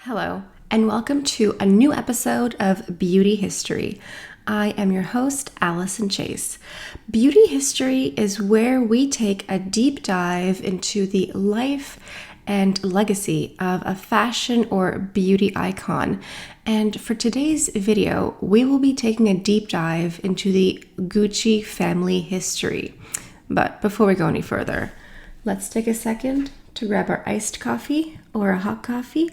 Hello, and welcome to a new episode of Beauty History. I am your host, Allison Chase. Beauty History is where we take a deep dive into the life and legacy of a fashion or beauty icon. And for today's video, we will be taking a deep dive into the Gucci family history. But before we go any further, let's take a second to grab our iced coffee or a hot coffee.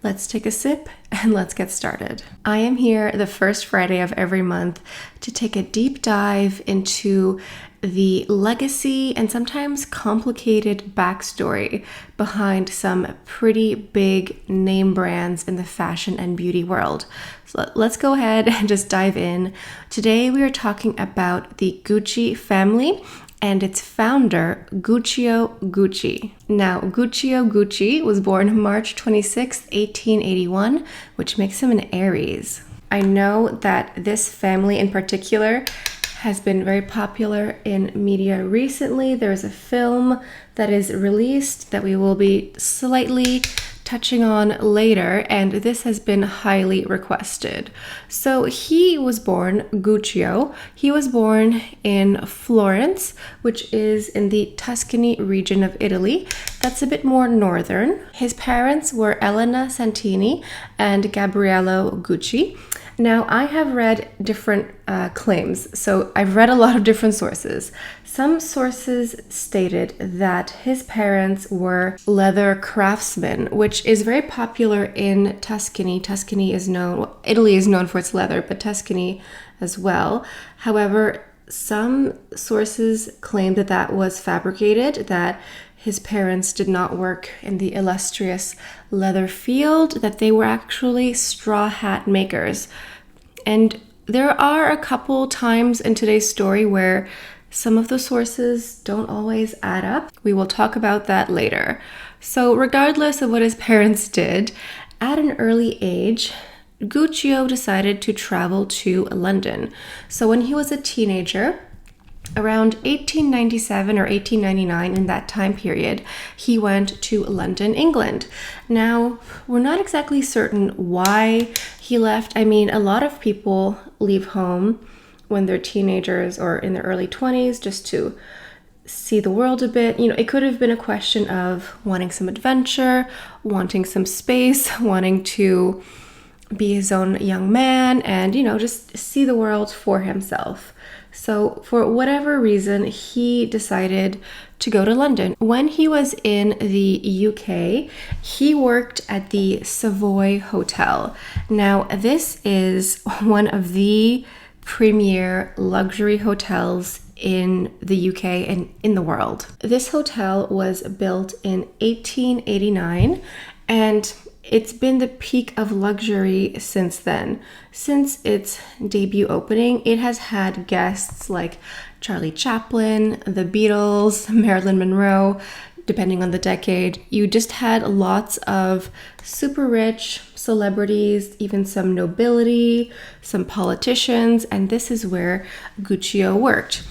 Let's take a sip and let's get started. I am here the first Friday of every month to take a deep dive into the legacy and sometimes complicated backstory behind some pretty big name brands in the fashion and beauty world. So let's go ahead and just dive in. Today we are talking about the Gucci family and its founder, Guccio Gucci. Now, Guccio Gucci was born March 26, 1881, which makes him an Aries. I know that this family in particular has been very popular in media recently. There's a film that is released that we will be slightly touching on later, and this has been highly requested. So he was born, Guccio, he was born in Florence, which is in the Tuscany region of Italy. That's a bit more northern. His parents were Elena Santini and Gabriello Gucci. Now, I have read different claims, so I've read a lot of different sources. Some sources stated that his parents were leather craftsmen, which is very popular in Tuscany. Italy is known for its leather, but Tuscany as well. However, some sources claim that that was fabricated, that his parents did not work in the illustrious leather field, that they were actually straw hat makers. And there are a couple times in today's story where some of the sources don't always add up. We will talk about that later. So regardless of what his parents did, at an early age, Guccio decided to travel to London. So when he was a teenager, around 1897 or 1899, in that time period, he went to London, England. Now, we're not exactly certain why he left. I mean, a lot of people leave home when they're teenagers or in their early 20s just to see the world a bit. You know, it could have been a question of wanting some adventure, wanting some space, wanting to be his own young man and, just see the world for himself. So for whatever reason, he decided to go to London. When he was in the UK, he worked at the Savoy Hotel. Now, this is one of the premier luxury hotels in the UK and in the world. This hotel was built in 1889 and it's been the peak of luxury since then. Since its debut opening, it has had guests like Charlie Chaplin, the Beatles, Marilyn Monroe, depending on the decade. You just had lots of super rich celebrities, even some nobility, some politicians, and this is where Guccio worked.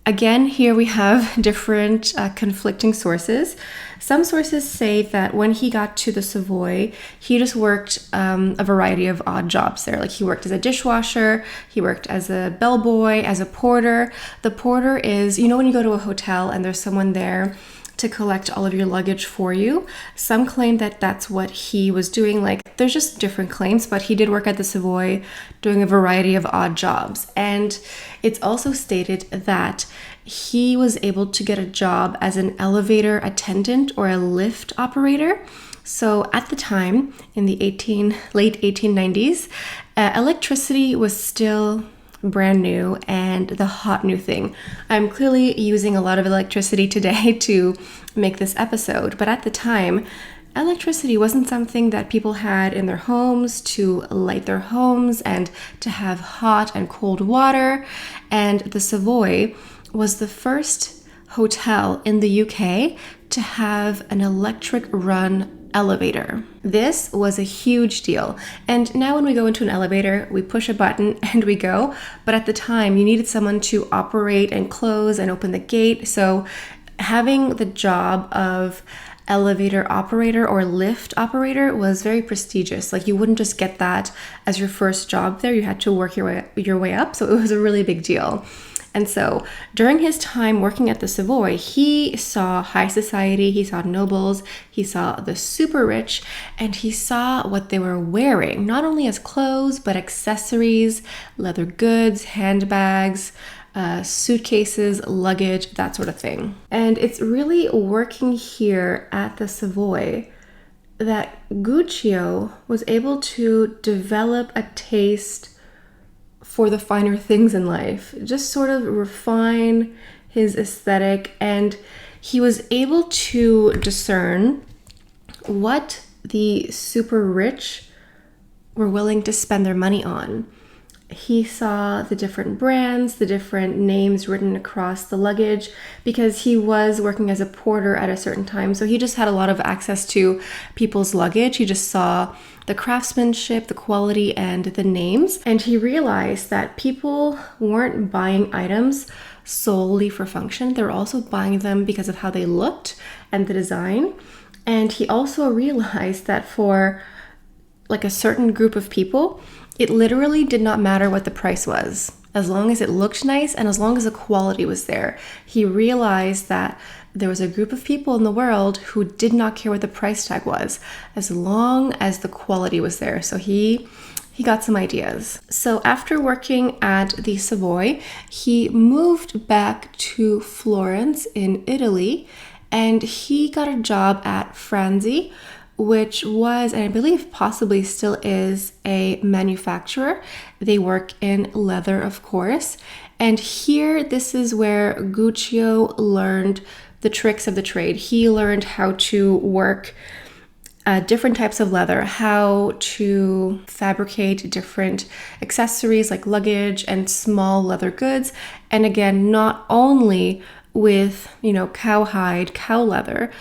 Again, here we have different conflicting sources. Some sources say that when he got to the Savoy, he just worked a variety of odd jobs there. Like he worked as a dishwasher, he worked as a bellboy, as a porter. The porter is, when you go to a hotel and there's someone there to collect all of your luggage for you. Some claim that that's what he was doing. Like, there's just different claims, but he did work at the Savoy doing a variety of odd jobs. And it's also stated that he was able to get a job as an elevator attendant or a lift operator. So at the time, in the late 1890s, electricity was still brand new and the hot new thing. I'm clearly using a lot of electricity today to make this episode, but at the time, electricity wasn't something that people had in their homes to light their homes and to have hot and cold water. And the Savoy was the first hotel in the UK to have an electric run elevator. This was a huge deal. And now when we go into an elevator, we push a button and we go. But at the time, you needed someone to operate and close and open the gate. So having the job of elevator operator or lift operator was very prestigious. Like, you wouldn't just get that as your first job there. You had to work your way up. So it was a really big deal. And so during his time working at the Savoy, he saw high society, he saw nobles, he saw the super rich, and he saw what they were wearing, not only as clothes, but accessories, leather goods, handbags, suitcases, luggage, that sort of thing. And it's really working here at the Savoy that Guccio was able to develop a taste for the finer things in life, just sort of refine his aesthetic, and he was able to discern what the super rich were willing to spend their money on. He saw the different brands, the different names written across the luggage, because he was working as a porter at a certain time. So he just had a lot of access to people's luggage. He just saw the craftsmanship, the quality, and the names. And he realized that people weren't buying items solely for function. They were also buying them because of how they looked and the design. And he also realized that for like a certain group of people, it literally did not matter what the price was, as long as it looked nice and as long as the quality was there. He realized that there was a group of people in the world who did not care what the price tag was, as long as the quality was there. So he got some ideas. So after working at the Savoy, he moved back to Florence in Italy, and he got a job at Franzi, which was, and I believe possibly still is, a manufacturer. They work in leather, of course. And here, this is where Guccio learned the tricks of the trade. He learned how to work different types of leather, how to fabricate different accessories like luggage and small leather goods. And again, not only with, cowhide, cow leather,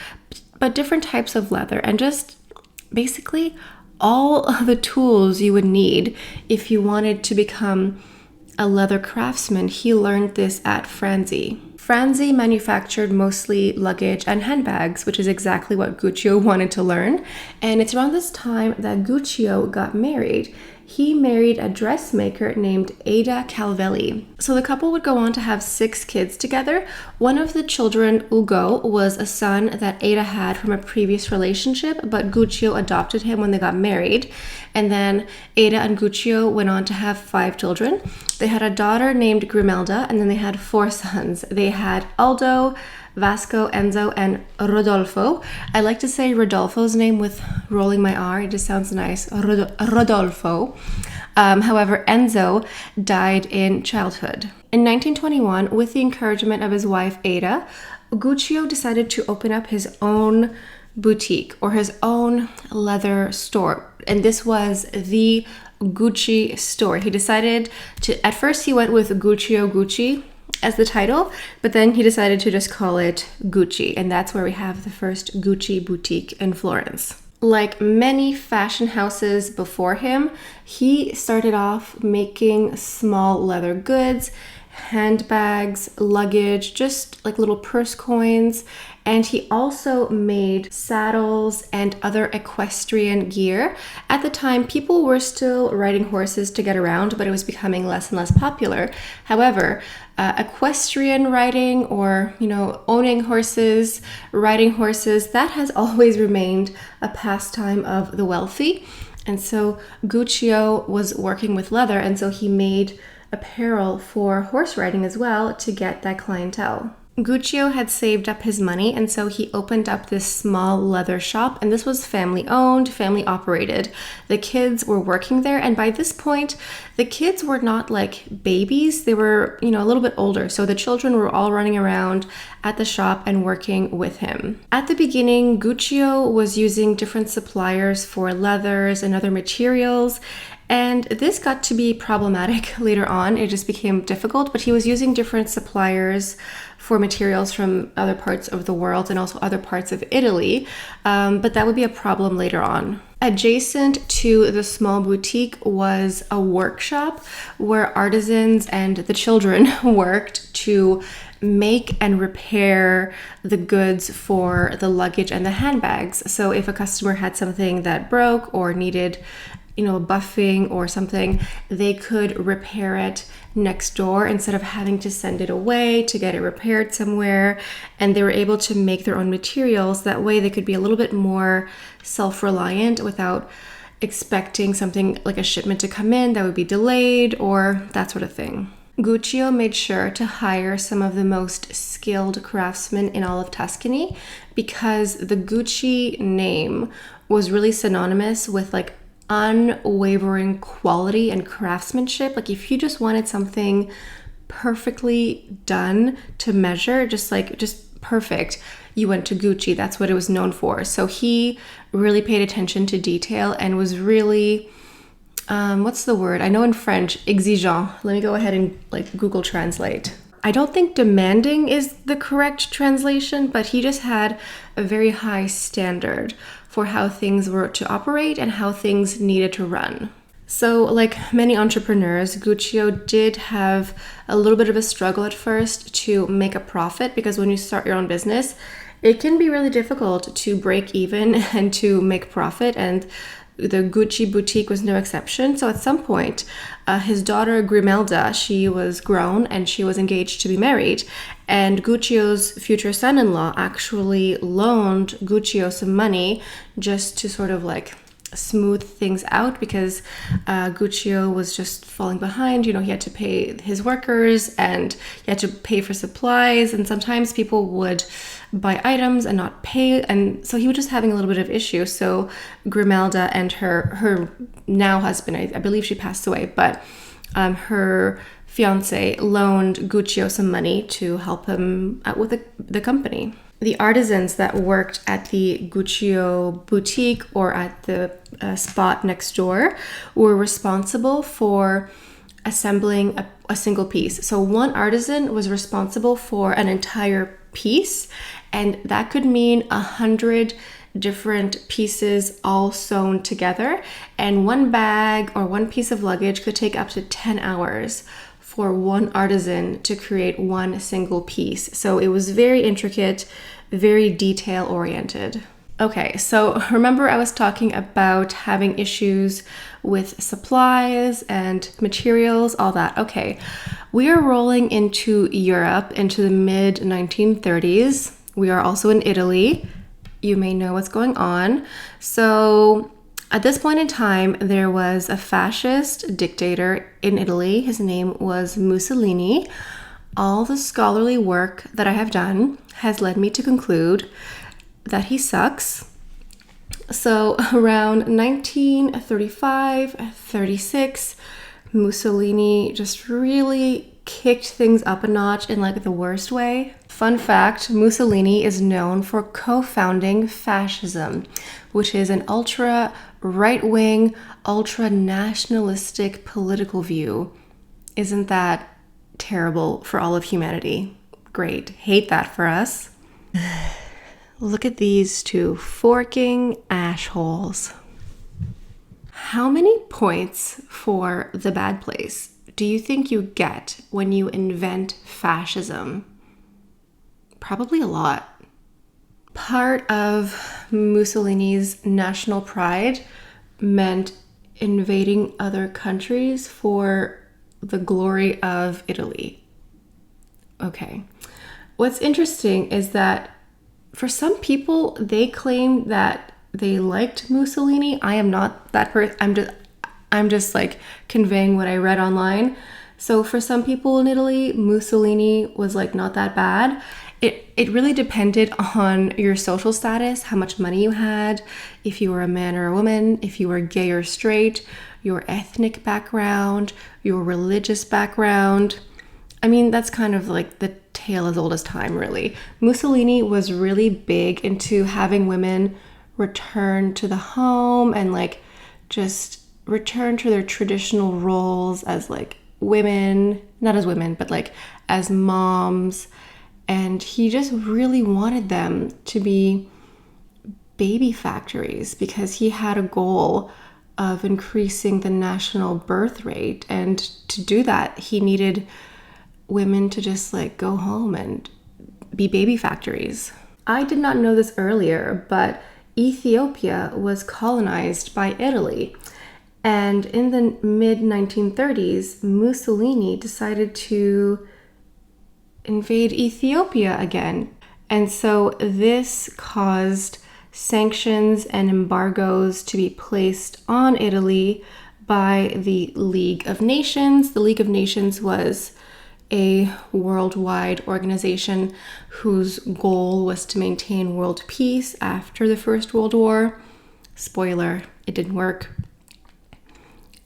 but different types of leather, and just basically all of the tools you would need if you wanted to become a leather craftsman. He learned this at Franzi. Franzi manufactured mostly luggage and handbags, which is exactly what Guccio wanted to learn. And it's around this time that Guccio got married. He married a dressmaker named Ada Calvelli. So the couple would go on to have 6 kids together. One of the children, Ugo, was a son that Ada had from a previous relationship, but Guccio adopted him when they got married. And then Ada and Guccio went on to have 5 children. They had a daughter named Grimelda, and then they had 4 sons. They had Aldo, Vasco, Enzo, and Rodolfo. I like to say Rodolfo's name with rolling my R. It just sounds nice. Rodolfo. However, Enzo died in childhood. In 1921, with the encouragement of his wife Ada, Guccio decided to open up his own boutique or his own leather store. And this was the Gucci store. He decided to, at first he went with Guccio Gucci as the title, but then he decided to just call it Gucci, and that's where we have the first Gucci boutique in Florence. Like many fashion houses before him, he started off making small leather goods, handbags, luggage, just like little purse coins, and he also made saddles and other equestrian gear. At the time, people were still riding horses to get around, but it was becoming less and less popular. However, equestrian riding, or owning horses, riding horses, that has always remained a pastime of the wealthy. And so Guccio was working with leather, and so he made apparel for horse riding as well to get that clientele. Guccio had saved up his money, and so he opened up this small leather shop, and this was family owned, family operated. The kids were working there, and by this point, the kids were not like babies. They were, a little bit older, so the children were all running around at the shop and working with him. At the beginning, Guccio was using different suppliers for leathers and other materials, and this got to be problematic later on. It just became difficult, but he was using different suppliers for materials from other parts of the world and also other parts of Italy, but that would be a problem later on. Adjacent to the small boutique was a workshop where artisans and the children worked to make and repair the goods for the luggage and the handbags. So if a customer had something that broke or needed, buffing or something, they could repair it next door instead of having to send it away to get it repaired somewhere. And they were able to make their own materials. That way they could be a little bit more self-reliant without expecting something like a shipment to come in that would be delayed or that sort of thing. Guccio made sure to hire some of the most skilled craftsmen in all of Tuscany because the Gucci name was really synonymous with like unwavering quality and craftsmanship. Like if you just wanted something perfectly done to measure, just perfect, you went to Gucci. That's what it was known for. So he really paid attention to detail and was really what's the word? I know in French, exigeant. Let me go ahead and Google Translate. I don't think demanding is the correct translation, but he just had a very high standard for how things were to operate and how things needed to run. So like many entrepreneurs, Guccio did have a little bit of a struggle at first to make a profit because when you start your own business, it can be really difficult to break even and to make profit, and the Gucci boutique was no exception. So at some point, his daughter Grimelda, she was grown and she was engaged to be married. And Guccio's future son-in-law actually loaned Guccio some money just to sort of smooth things out because Guccio was just falling behind. He had to pay his workers and he had to pay for supplies. And sometimes people would buy items and not pay. And so he was just having a little bit of issue. So Grimelda and her now husband, I believe she passed away, but her fiance loaned Guccio some money to help him out with the company. The artisans that worked at the Guccio boutique or at the spot next door were responsible for assembling a single piece. So one artisan was responsible for an entire piece, and that could mean 100 different pieces all sewn together. And one bag or one piece of luggage could take up to 10 hours for one artisan to create one single piece. So it was very intricate, very detail oriented. Okay, so remember I was talking about having issues with supplies and materials, all that. Okay, we are rolling into Europe into the mid 1930s. We are also in Italy. You may know what's going on. So at this point in time, there was a fascist dictator in Italy. His name was Mussolini. All the scholarly work that I have done has led me to conclude that he sucks. So around 1935-36, Mussolini just really kicked things up a notch in the worst way. Fun fact, Mussolini is known for co-founding fascism, which is an ultra right-wing, ultra nationalistic political view. Isn't that terrible for all of humanity? Great. Hate that for us. Look at these two forking ash holes. How many points for The Bad Place do you think you get when you invent fascism? Probably a lot. Part of Mussolini's national pride meant invading other countries for the glory of Italy. Okay. What's interesting is that for some people, they claim that they liked Mussolini. I am not that person. I'm just conveying what I read online. So for some people in Italy, Mussolini was not that bad. It really depended on your social status, how much money you had, if you were a man or a woman, if you were gay or straight, your ethnic background, your religious background. I mean, that's kind of the tale as old as time, really. Mussolini was really big into having women return to the home and just return to their traditional roles as women, not as women, but as moms. And he just really wanted them to be baby factories because he had a goal of increasing the national birth rate. And to do that, he needed women to just like go home and be baby factories. I did not know this earlier, but Ethiopia was colonized by Italy. And in the mid-1930s, Mussolini decided to invade Ethiopia again. And so this caused sanctions and embargoes to be placed on Italy by the League of Nations. The League of Nations was a worldwide organization whose goal was to maintain world peace after the First World War. Spoiler, it didn't work.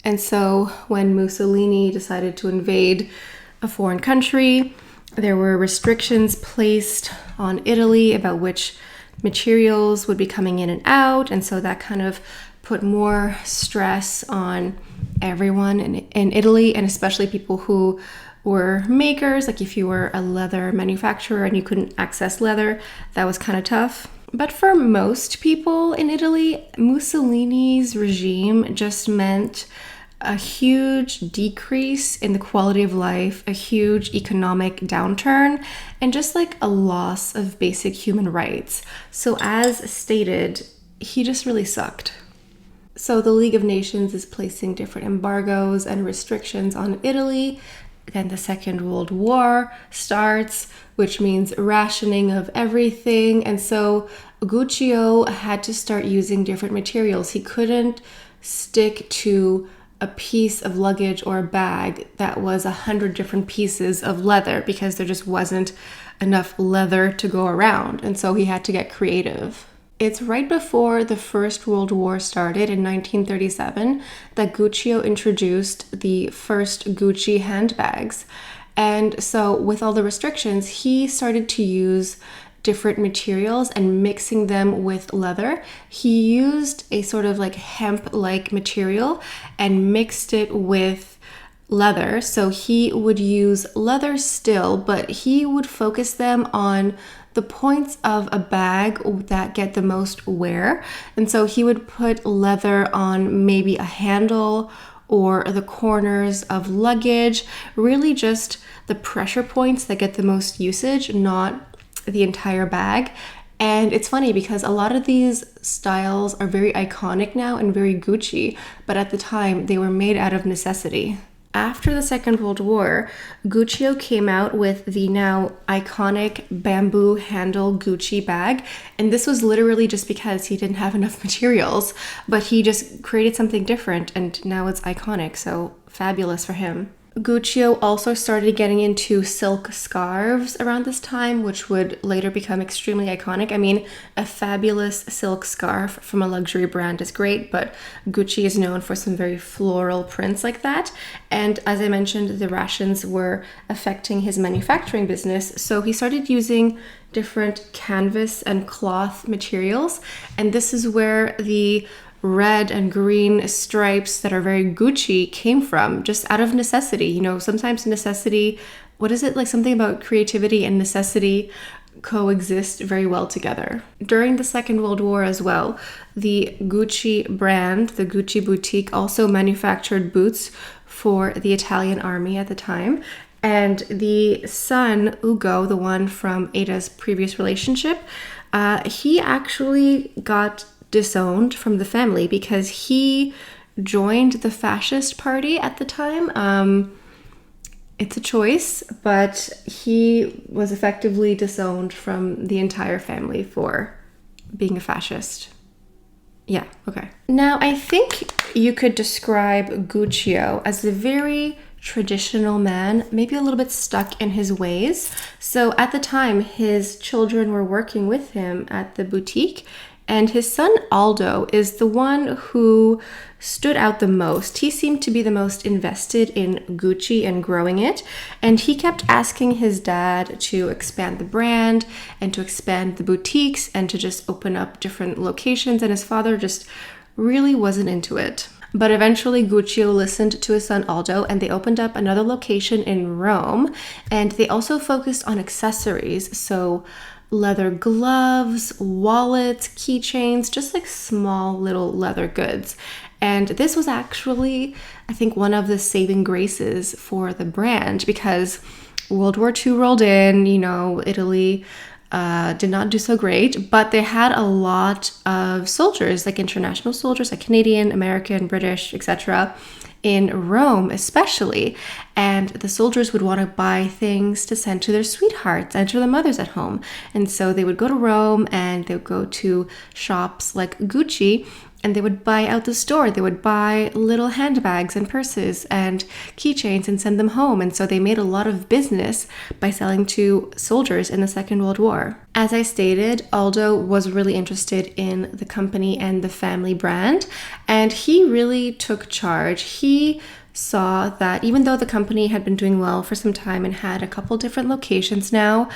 And so when Mussolini decided to invade a foreign country, there were restrictions placed on Italy about which materials would be coming in and out. And so that kind of put more stress on everyone in Italy, and especially people who were makers. Like if you were a leather manufacturer and you couldn't access leather, that was kind of tough. But for most people in Italy, Mussolini's regime just meant a huge decrease in the quality of life, a huge economic downturn, and just like a loss of basic human rights. So as stated, he just really sucked. So the League of Nations is placing different embargoes and restrictions on Italy. Then the Second World War starts, which means rationing of everything. And so Guccio had to start using different materials. He couldn't stick to a piece of luggage or a bag that was 100 different pieces of leather because there just wasn't enough leather to go around. And so he had to get creative. It's right before the First World War started in 1937 that Guccio introduced the first Gucci handbags. And so with all the restrictions, he started to use different materials and mixing them with leather. He used a sort of like hemp-like material and mixed it with leather. So he would use leather still, but he would focus them on the points of a bag that get the most wear. And so he would put leather on maybe a handle or the corners of luggage, really just the pressure points that get the most usage, not the entire bag. And it's funny because a lot of these styles are very iconic now and very Gucci, but at the time they were made out of necessity. After the Second World War, Guccio came out with the now iconic bamboo handle Gucci bag. And this was literally just because he didn't have enough materials, but he just created something different and now it's iconic. So fabulous for him. Guccio also started getting into silk scarves around this time, which would later become extremely iconic. I mean, a fabulous silk scarf from a luxury brand is great, but Gucci is known for some very floral prints like that. And as I mentioned, the rations were affecting his manufacturing business, so he started using different canvas and cloth materials. And this is where the red and green stripes that are very Gucci came from, just out of necessity. You know, sometimes necessity, what is it, like something about creativity and necessity coexist very well together. During the Second World War as well, the Gucci brand, the Gucci boutique, also manufactured boots for the Italian army at the time. And the son, Ugo, the one from Ada's previous relationship, he actually got disowned from the family because he joined the fascist party at the time. It's a choice, but he was effectively disowned from the entire family for being a fascist. Yeah, okay. Now, I think you could describe Guccio as a very traditional man, maybe a little bit stuck in his ways. So at the time, his children were working with him at the boutique, and his son Aldo is the one who stood out the most. He seemed to be the most invested in Gucci and growing it. And he kept asking his dad to expand the brand and to expand the boutiques and to just open up different locations. And his father just really wasn't into it. But eventually Guccio listened to his son Aldo and they opened up another location in Rome. And they also focused on accessories. So leather gloves, wallets, keychains, just like small little leather goods. And this was actually, I think, one of the saving graces for the brand because World War II rolled in, Italy did not do so great, but they had a lot of soldiers, like international soldiers, like Canadian, American, British, etc., in Rome especially. And the soldiers would want to buy things to send to their sweethearts and to their mothers at home. And so they would go to Rome and they would go to shops like Gucci, and they would buy out the store. They would buy little handbags and purses and keychains and send them home. And so they made a lot of business by selling to soldiers in the Second World War. As I stated, Aldo was really interested in the company and the family brand, and he really took charge. He saw that even though the company had been doing well for some time and had a couple different locations now,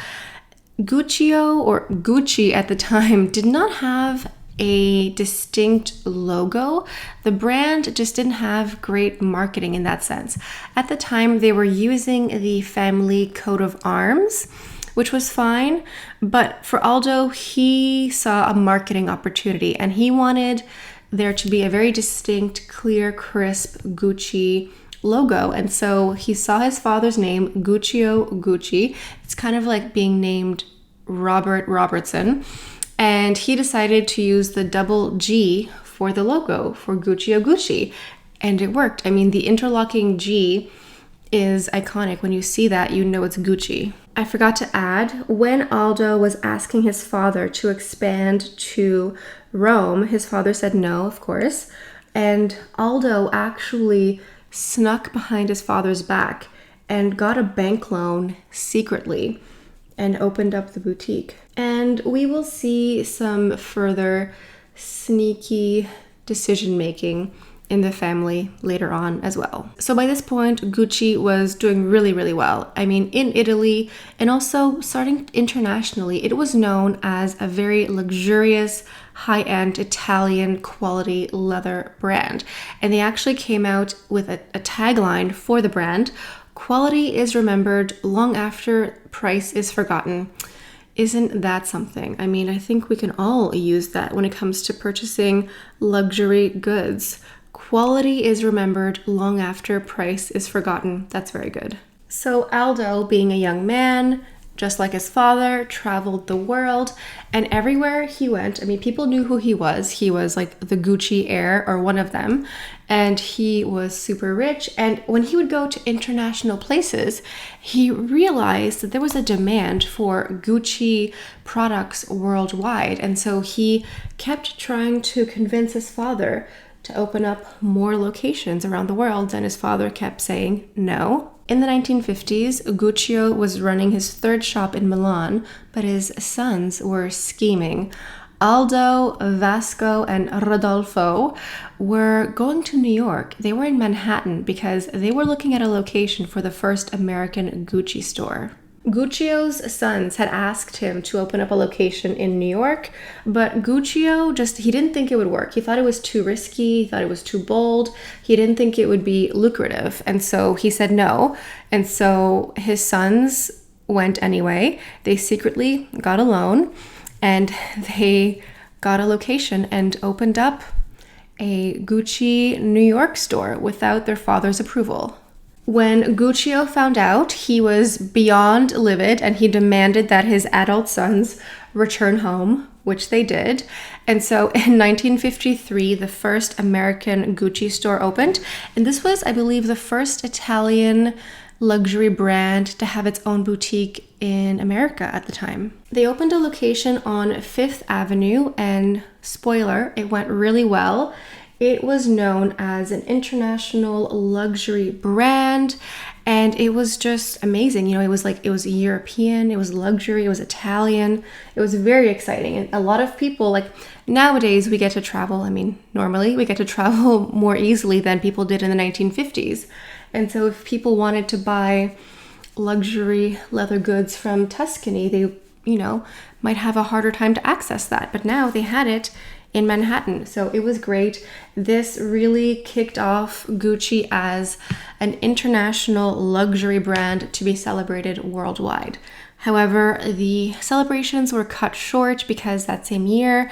Guccio, or Gucci at the time, did not have a distinct logo. The brand just didn't have great marketing in that sense. At the time, they were using the family coat of arms, which was fine. But for Aldo, he saw a marketing opportunity and he wanted there to be a very distinct, clear, crisp Gucci logo. And so he saw his father's name, Guccio Gucci. It's kind of like being named Robert Robertson. And he decided to use the double G for the logo for Guccio Gucci. And it worked. I mean, the interlocking G is iconic. When you see that, you know it's Gucci. I forgot to add, when Aldo was asking his father to expand to Rome, his father said no, of course. And Aldo actually snuck behind his father's back and got a bank loan secretly and opened up the boutique. And we will see some further sneaky decision making in the family later on as well. So by this point, Gucci was doing really, really well. I mean, in Italy and also starting internationally, it was known as a very luxurious, high-end Italian quality leather brand. And they actually came out with a tagline for the brand: "Quality is remembered long after price is forgotten." Isn't that something? I mean, I think we can all use that when it comes to purchasing luxury goods. Quality is remembered long after price is forgotten. That's very good. So Aldo, being a young man, just like his father, traveled the world, and everywhere he went, I mean, people knew who he was. He was like the Gucci heir, or one of them, and he was super rich. And when he would go to international places, he realized that there was a demand for Gucci products worldwide. And so he kept trying to convince his father to open up more locations around the world, and his father kept saying no. In the 1950s, Guccio was running his third shop in Milan, but his sons were scheming. Aldo, Vasco, and Rodolfo were going to New York. They were in Manhattan because they were looking at a location for the first American Gucci store. Guccio's sons had asked him to open up a location in New York, but Guccio he didn't think it would work. He thought it was too risky, he thought it was too bold, he didn't think it would be lucrative, and so he said no. And so his sons went anyway. They secretly got a loan, and they got a location and opened up a Gucci New York store without their father's approval. When Guccio found out, he was beyond livid, and he demanded that his adult sons return home, which they did. And so in 1953, the first American Gucci store opened. And this was, I believe, the first Italian luxury brand to have its own boutique in America at the time. They opened a location on Fifth Avenue, and spoiler, it went really well. It was known as an international luxury brand, and it was just amazing. It was European, it was luxury, it was Italian. It was very exciting. And a lot of people, like nowadays, we get to travel. I mean, normally we get to travel more easily than people did in the 1950s. And so if people wanted to buy luxury leather goods from Tuscany, they, might have a harder time to access that. But now they had it in Manhattan. So it was great. This really kicked off Gucci as an international luxury brand to be celebrated worldwide. However, the celebrations were cut short because that same year,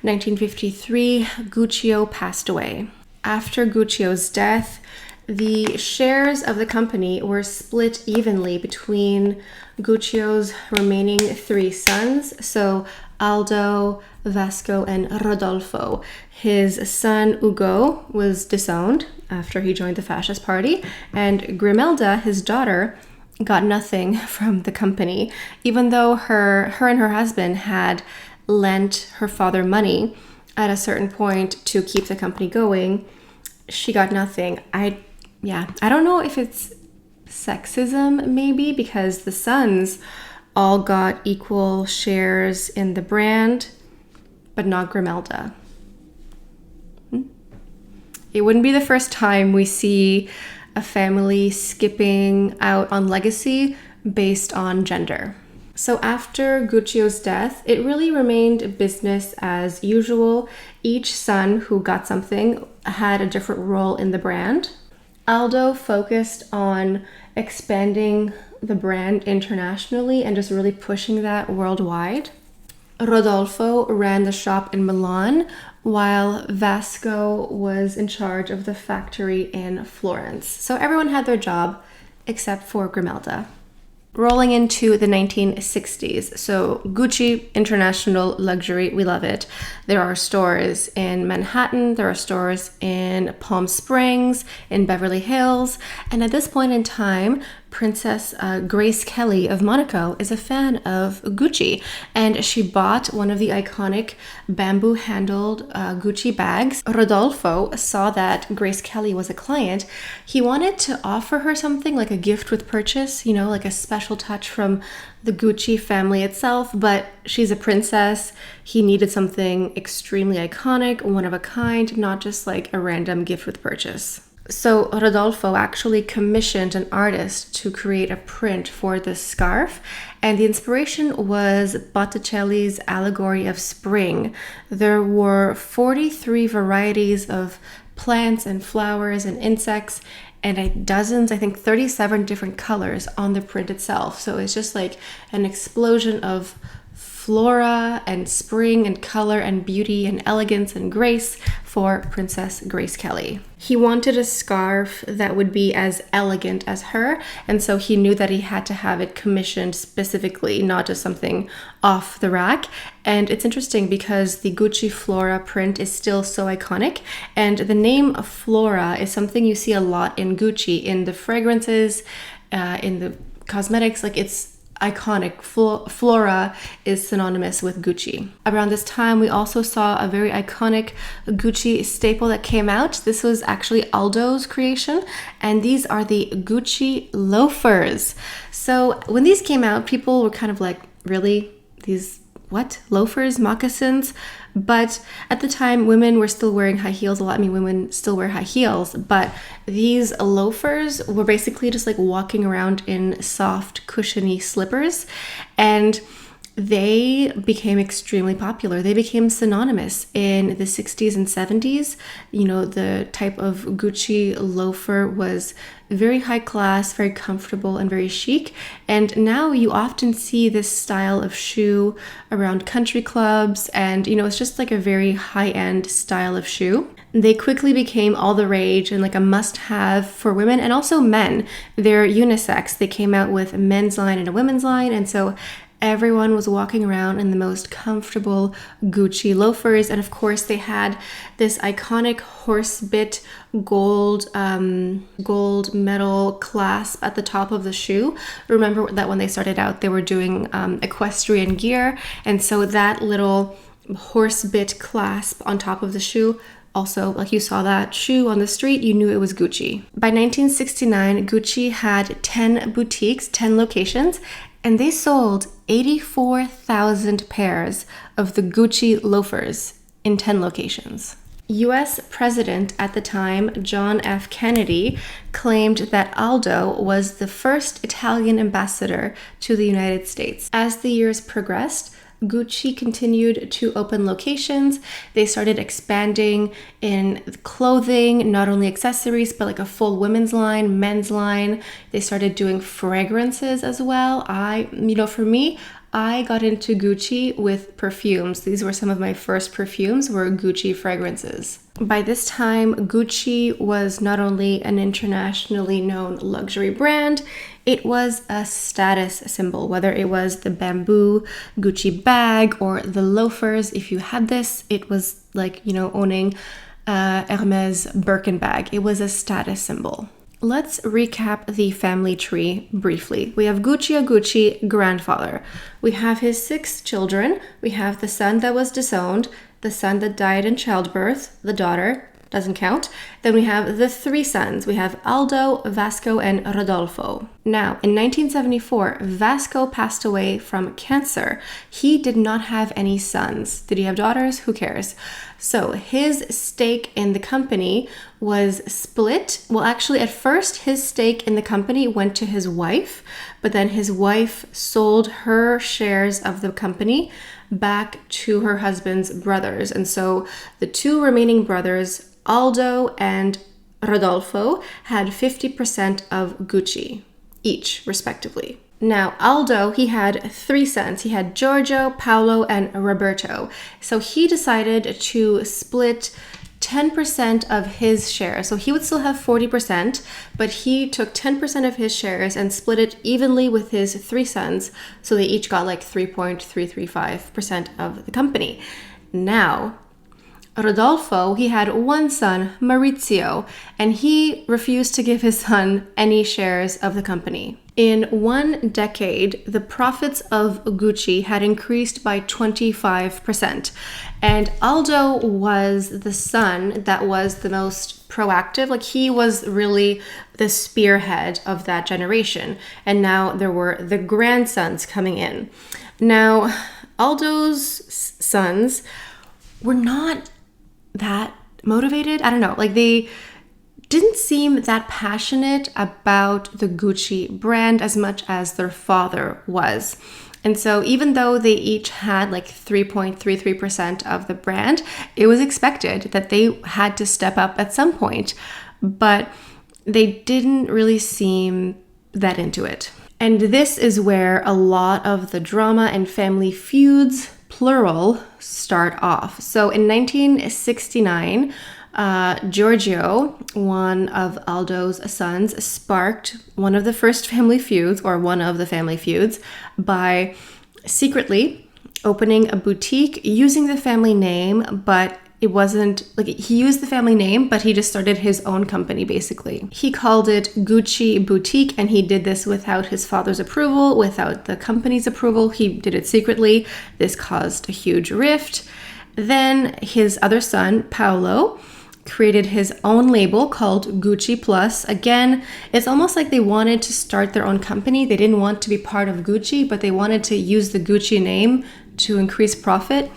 1953, Guccio passed away. After Guccio's death, the shares of the company were split evenly between Guccio's remaining 3 sons, so Aldo, Vasco, and Rodolfo. His son Ugo was disowned after he joined the fascist party, and Grimelda, his daughter, got nothing from the company, even though her and her husband had lent her father money at a certain point to keep the company going. She got nothing. I don't know if it's sexism, maybe, because the sons all got equal shares in the brand, but not Grimelda. It wouldn't be the first time we see a family skipping out on legacy based on gender. So after Guccio's death, it really remained business as usual. Each son who got something had a different role in the brand. Aldo focused on expanding the brand internationally and just really pushing that worldwide. Rodolfo ran the shop in Milan, while Vasco was in charge of the factory in Florence. So everyone had their job except for Grimelda. Rolling into the 1960s, so Gucci, international luxury, we love it. There are stores in Manhattan, there are stores in Palm Springs, in Beverly Hills, and at this point in time, Princess Grace Kelly of Monaco is a fan of Gucci, and she bought one of the iconic bamboo-handled Gucci bags. Rodolfo saw that Grace Kelly was a client. He wanted to offer her something like a gift with purchase, you know, like a special touch from the Gucci family itself, but she's a princess. He needed something extremely iconic, one of a kind, not just like a random gift with purchase. So Rodolfo actually commissioned an artist to create a print for this scarf, and the inspiration was Botticelli's Allegory of Spring. There were 43 varieties of plants and flowers and insects, and dozens, I think 37 different colors on the print itself. So it's just like an explosion of flora and spring and color and beauty and elegance and grace for Princess Grace Kelly. He wanted a scarf that would be as elegant as her, and so he knew that he had to have it commissioned specifically, not just something off the rack. And it's interesting because the Gucci Flora print is still so iconic, and the name Flora is something you see a lot in Gucci, in the fragrances, in the cosmetics. Like, it's iconic. Flora is synonymous with Gucci. Around this time, we also saw a very iconic Gucci staple that came out. This was actually Aldo's creation, and these are the Gucci loafers. So when these came out, people were kind of like, really? These what? Loafers? Moccasins? But at the time, women were still wearing high heels a lot. I mean, women still wear high heels, but these loafers were basically just like walking around in soft, cushiony slippers, and they became extremely popular. They became synonymous in the 60s and 70s. You know, the type of Gucci loafer was very high class, very comfortable, and very chic. And now you often see this style of shoe around country clubs, and, you know, it's just like a very high-end style of shoe. They quickly became all the rage and like a must-have for women and also men. They're unisex. They came out with a men's line and a women's line, and so everyone was walking around in the most comfortable Gucci loafers. And of course, they had this iconic horsebit gold metal clasp at the top of the shoe. Remember that when they started out, they were doing equestrian gear. And so that little horsebit clasp on top of the shoe, also, like, you saw that shoe on the street, you knew it was Gucci. By 1969, Gucci had 10 boutiques, 10 locations, and they sold 84,000 pairs of the Gucci loafers in 10 locations. US President at the time, John F. Kennedy, claimed that Aldo was the first Italian ambassador to the United States. As the years progressed, Gucci continued to open locations. They started expanding in clothing, not only accessories, but like a full women's line, men's line. They started doing fragrances as well. For me, I got into Gucci with perfumes. These were some of my first perfumes, were Gucci fragrances. By this time, Gucci was not only an internationally known luxury brand, it was a status symbol, whether it was the bamboo Gucci bag or the loafers. If you had this, it was like, owning Hermes Birkin bag. It was a status symbol. Let's recap the family tree briefly. We have Gucci, grandfather. We have his 6 children. We have the son that was disowned, the son that died in childbirth, the daughter, doesn't count. Then we have the 3 sons. We have Aldo, Vasco, and Rodolfo. Now, in 1974, Vasco passed away from cancer. He did not have any sons. Did he have daughters? Who cares? So his stake in the company was split. Well, actually, at first, his stake in the company went to his wife, but then his wife sold her shares of the company back to her husband's brothers. And so the 2 remaining brothers, Aldo and Rodolfo, had 50% of Gucci each, respectively. Now, Aldo, he had 3 sons. He had Giorgio, Paolo, and Roberto. So he decided to split 10% of his shares. So he would still have 40%, but he took 10% of his shares and split it evenly with his 3 sons. So they each got like 3.335% of the company. Now, Rodolfo, he had 1 son, Maurizio, and he refused to give his son any shares of the company. In 1 decade, the profits of Gucci had increased by 25%. And Aldo was the son that was the most proactive. Like, he was really the spearhead of that generation. And now there were the grandsons coming in. Now, Aldo's sons were not that motivated. I don't know. Like, they didn't seem that passionate about the Gucci brand as much as their father was. And so even though they each had like 3.33% of the brand, it was expected that they had to step up at some point, but they didn't really seem that into it. And this is where a lot of the drama and family feuds, plural, start off. So in 1969, Giorgio, one of Aldo's sons, sparked one of the family feuds by secretly opening a boutique using the family name, but it wasn't like he used the family name, but he just started his own company basically. He called it Gucci Boutique, and he did this without his father's approval, without the company's approval. He did it secretly. This caused a huge rift. Then his other son, Paolo, created his own label called Gucci Plus. Again, it's almost like they wanted to start their own company. They didn't want to be part of Gucci, but they wanted to use the Gucci name to increase profit.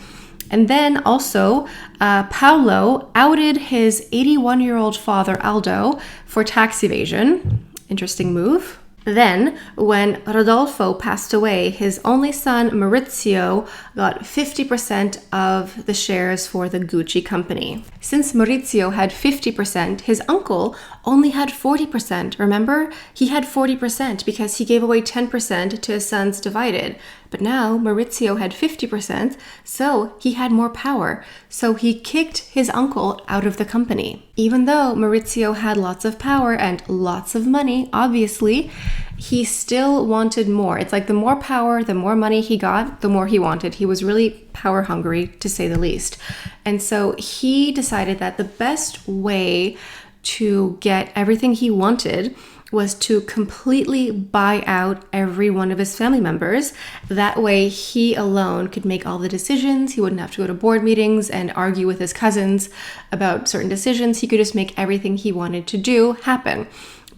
And then also, Paolo outed his 81-year-old father, Aldo, for tax evasion. Interesting move. Then, when Rodolfo passed away, his only son, Maurizio, got 50% of the shares for the Gucci company. Since Maurizio had 50%, his uncle only had 40%. Remember? He had 40% because he gave away 10% to his sons divided. But now Maurizio had 50%, so he had more power. So he kicked his uncle out of the company. Even though Maurizio had lots of power and lots of money, obviously, he still wanted more. It's like the more power, the more money he got, the more he wanted. He was really power hungry, to say the least. And so he decided that the best way to get everything he wanted was to completely buy out every one of his family members. That way he alone could make all the decisions. He wouldn't have to go to board meetings and argue with his cousins about certain decisions. He could just make everything he wanted to do happen.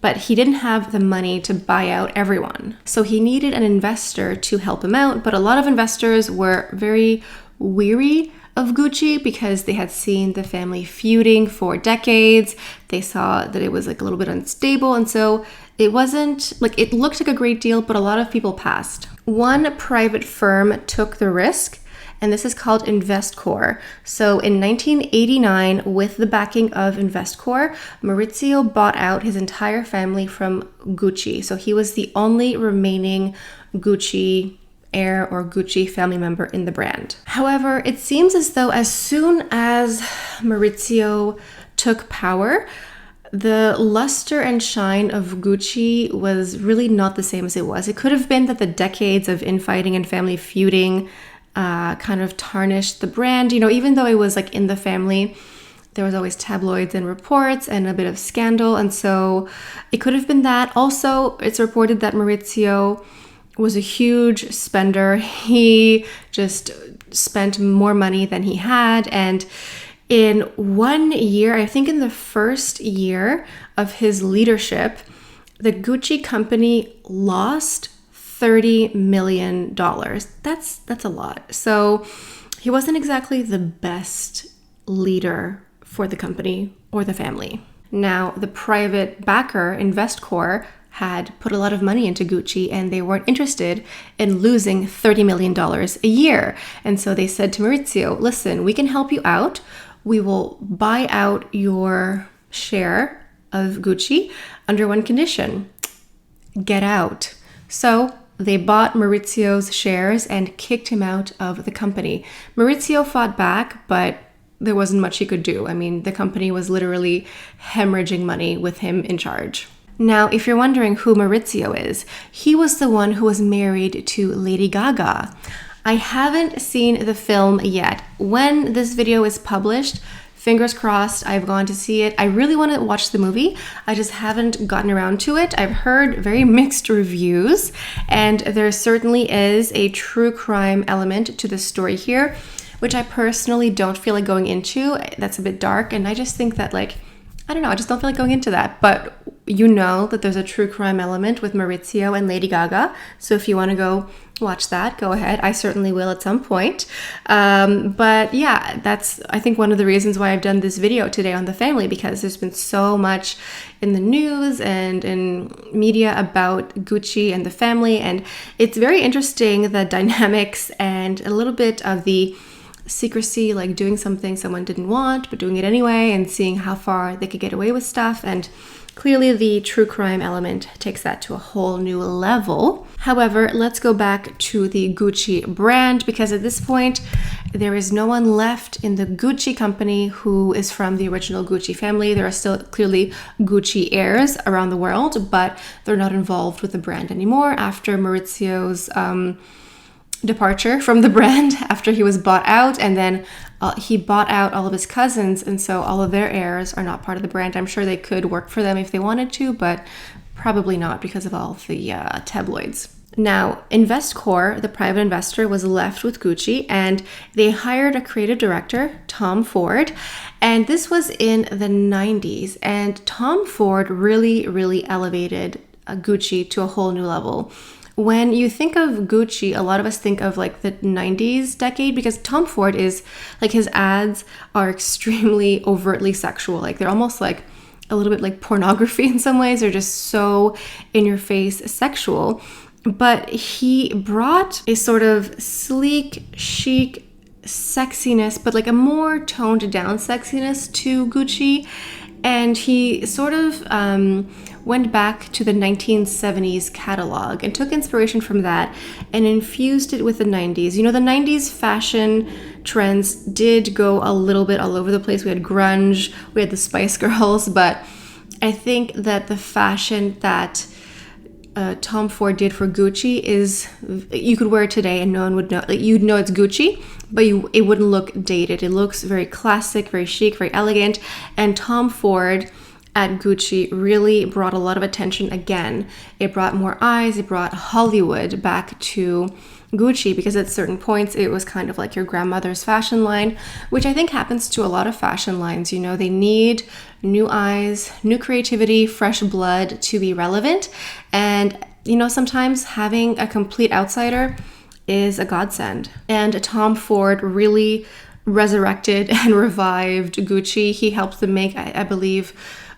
But he didn't have the money to buy out everyone. So he needed an investor to help him out, but a lot of investors were very weary of Gucci because they had seen the family feuding for decades. They saw that it was like a little bit unstable, and so it wasn't like it looked like a great deal, but a lot of people passed. One private firm took the risk, and this is called Investcorp. So in 1989, with the backing of Investcorp, Maurizio bought out his entire family from Gucci. So he was the only remaining Gucci heir or Gucci family member in the brand. However, it seems as though as soon as Maurizio took power, the luster and shine of Gucci was really not the same as it was. It could have been that the decades of infighting and family feuding kind of tarnished the brand. You know, even though it was like in the family, there was always tabloids and reports and a bit of scandal. And so it could have been that. Also, it's reported that Maurizio was a huge spender. He just spent more money than he had. And in 1 year, I think in the first year of his leadership, the Gucci company lost $30 million. That's a lot. So he wasn't exactly the best leader for the company or the family. Now, the private backer, Investcorp, had put a lot of money into Gucci and they weren't interested in losing $30 million a year. And so they said to Maurizio, listen, we can help you out. We will buy out your share of Gucci under one condition: get out. So they bought Maurizio's shares and kicked him out of the company. Maurizio fought back, but there wasn't much he could do. I mean, the company was literally hemorrhaging money with him in charge. Now, if you're wondering who Maurizio is, he was the one who was married to Lady Gaga. I haven't seen the film yet. When this video is published, fingers crossed, I've gone to see it. I really want to watch the movie. I just haven't gotten around to it. I've heard very mixed reviews, and there certainly is a true crime element to the story here, which I personally don't feel like going into. That's a bit dark, and I just think that, like, I don't know, I just don't feel like going into that. But you know that there's a true crime element with Maurizio and Lady Gaga. So if you want to go watch that, go ahead. I certainly will at some point. But yeah, that's, I think, one of the reasons why I've done this video today on the family, because there's been so much in the news and in media about Gucci and the family. And it's very interesting, the dynamics and a little bit of the secrecy, like doing something someone didn't want, but doing it anyway, and seeing how far they could get away with stuff. And clearly the true crime element takes that to a whole new level. However, let's go back to the Gucci brand, because at this point, there is no one left in the Gucci company who is from the original Gucci family. There are still clearly Gucci heirs around the world, but they're not involved with the brand anymore after Maurizio's departure from the brand, after he was bought out. And then he bought out all of his cousins, and so all of their heirs are not part of the brand. I'm sure they could work for them if they wanted to, but probably not because of all the tabloids. Now, Investcorp, the private investor, was left with Gucci, and they hired a creative director, Tom Ford, and this was in the 90s. And Tom Ford really elevated Gucci to a whole new level. When you think of Gucci, a lot of us think of like the 90s decade, because Tom Ford is like, his ads are extremely overtly sexual. Like, they're almost like a little bit like pornography in some ways. They're just so in your face sexual. But he brought a sort of sleek, chic sexiness, but like a more toned down sexiness to Gucci. And he sort of went back to the 1970s catalog and took inspiration from that and infused it with the 90s. You know, the 90s fashion trends did go a little bit all over the place. We had grunge, we had the Spice Girls, but I think that the fashion that Tom Ford did for Gucci is, you could wear it today and no one would know. Like, you'd know it's Gucci, but it wouldn't look dated. It looks very classic, very chic, very elegant. And Tom Ford at Gucci really brought a lot of attention again. It brought more eyes, it brought Hollywood back to Gucci, because at certain points it was kind of like your grandmother's fashion line, which I think happens to a lot of fashion lines. You know, they need new eyes, new creativity, fresh blood to be relevant. And, you know, sometimes having a complete outsider is a godsend. And Tom Ford really resurrected and revived Gucci. He helped them make, I believe,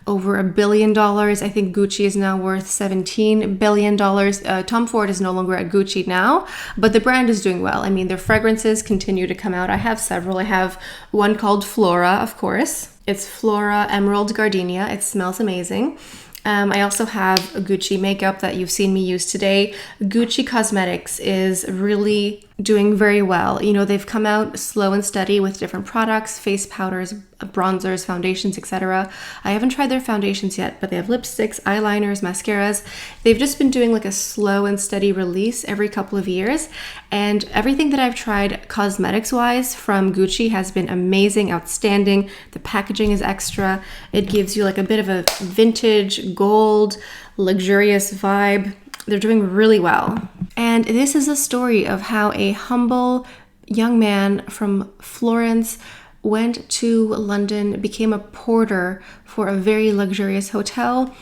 over $1 billion. I think Gucci is now worth $17 billion. Tom Ford is no longer at Gucci now, but the brand is doing well. I mean, their fragrances continue to come out. I have several. I have one called Flora, of course. It's Flora Emerald Gardenia. It smells amazing. I also have a Gucci makeup that you've seen me use today. Gucci Cosmetics is really doing very well. You know, they've come out slow and steady with different products, face powders, bronzers, foundations, etc. I haven't tried their foundations yet, but they have lipsticks, eyeliners, mascaras. They've just been doing like a slow and steady release every couple of years. And everything that I've tried cosmetics-wise from Gucci has been amazing, outstanding. The packaging is extra. It gives you like a bit of a vintage, gold, luxurious vibe. They're doing really well. And this is a story of how a humble young man from Florence went to London, became a porter for a very luxurious hotel,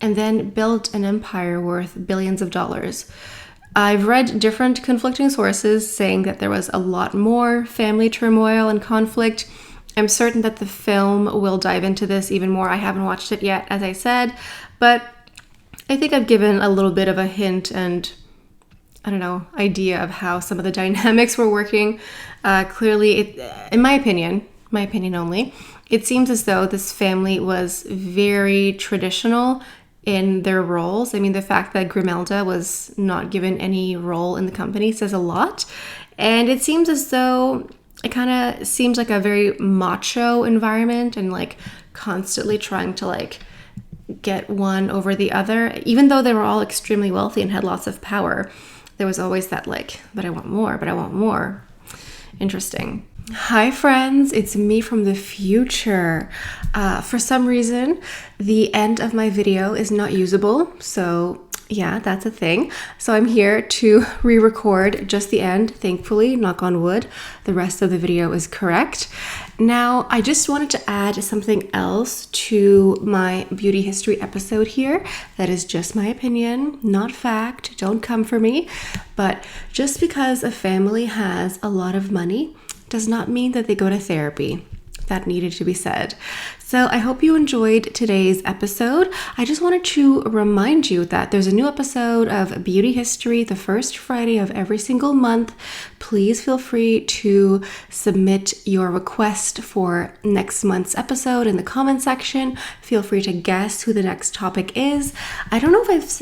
and then built an empire worth billions of dollars. I've read different conflicting sources saying that there was a lot more family turmoil and conflict. I'm certain that the film will dive into this even more. I haven't watched it yet, as I said, but I think I've given a little bit of a hint and, I don't know, idea of how some of the dynamics were working. Clearly, in my opinion only, it seems as though this family was very traditional in their roles. I mean, the fact that Grimelda was not given any role in the company says a lot. And it seems as though it kind of seems like a very macho environment and like constantly trying to like get one over the other. Even though they were all extremely wealthy and had lots of power, there was always that like, but I want more. Interesting. Hi friends, it's me from the future. For some reason, the end of my video is not usable, so yeah, that's a thing. So I'm here to re-record just the end, thankfully, knock on wood. The rest of the video is correct. Now, I just wanted to add something else to my beauty history episode here. That is just my opinion, not fact. Don't come for me. But just because a family has a lot of money does not mean that they go to therapy. That needed to be said. So I hope you enjoyed today's episode. I just wanted to remind you that there's a new episode of Beauty History the first Friday of every single month. Please feel free to submit your request for next month's episode in the comment section. Feel free to guess who the next topic is. I don't know if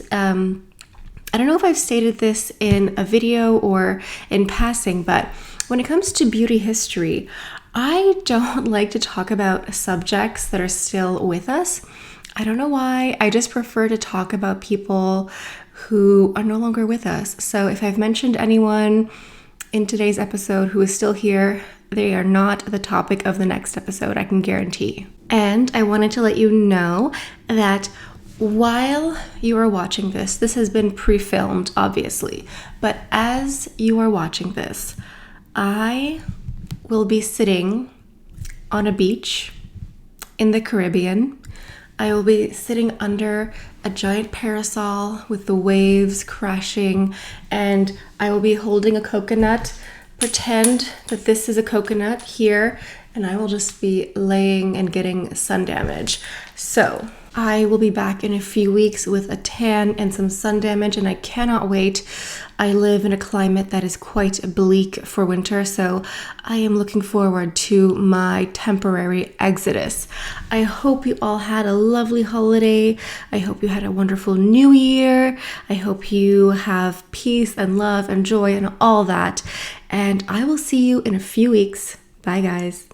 I've stated this in a video or in passing, but when it comes to beauty history, I don't like to talk about subjects that are still with us. I don't know why. I just prefer to talk about people who are no longer with us. So if I've mentioned anyone in today's episode who is still here, they are not the topic of the next episode, I can guarantee. And I wanted to let you know that while you are watching this has been pre-filmed, obviously, but as you are watching this, I will be sitting on a beach in the Caribbean. I will be sitting under a giant parasol with the waves crashing, and I will be holding a coconut. Pretend that this is a coconut here, and I will just be laying and getting sun damage. So I will be back in a few weeks with a tan and some sun damage, and I cannot wait. I live in a climate that is quite bleak for winter, so I am looking forward to my temporary exodus. I hope you all had a lovely holiday. I hope you had a wonderful new year. I hope you have peace and love and joy and all that. And I will see you in a few weeks. Bye, guys.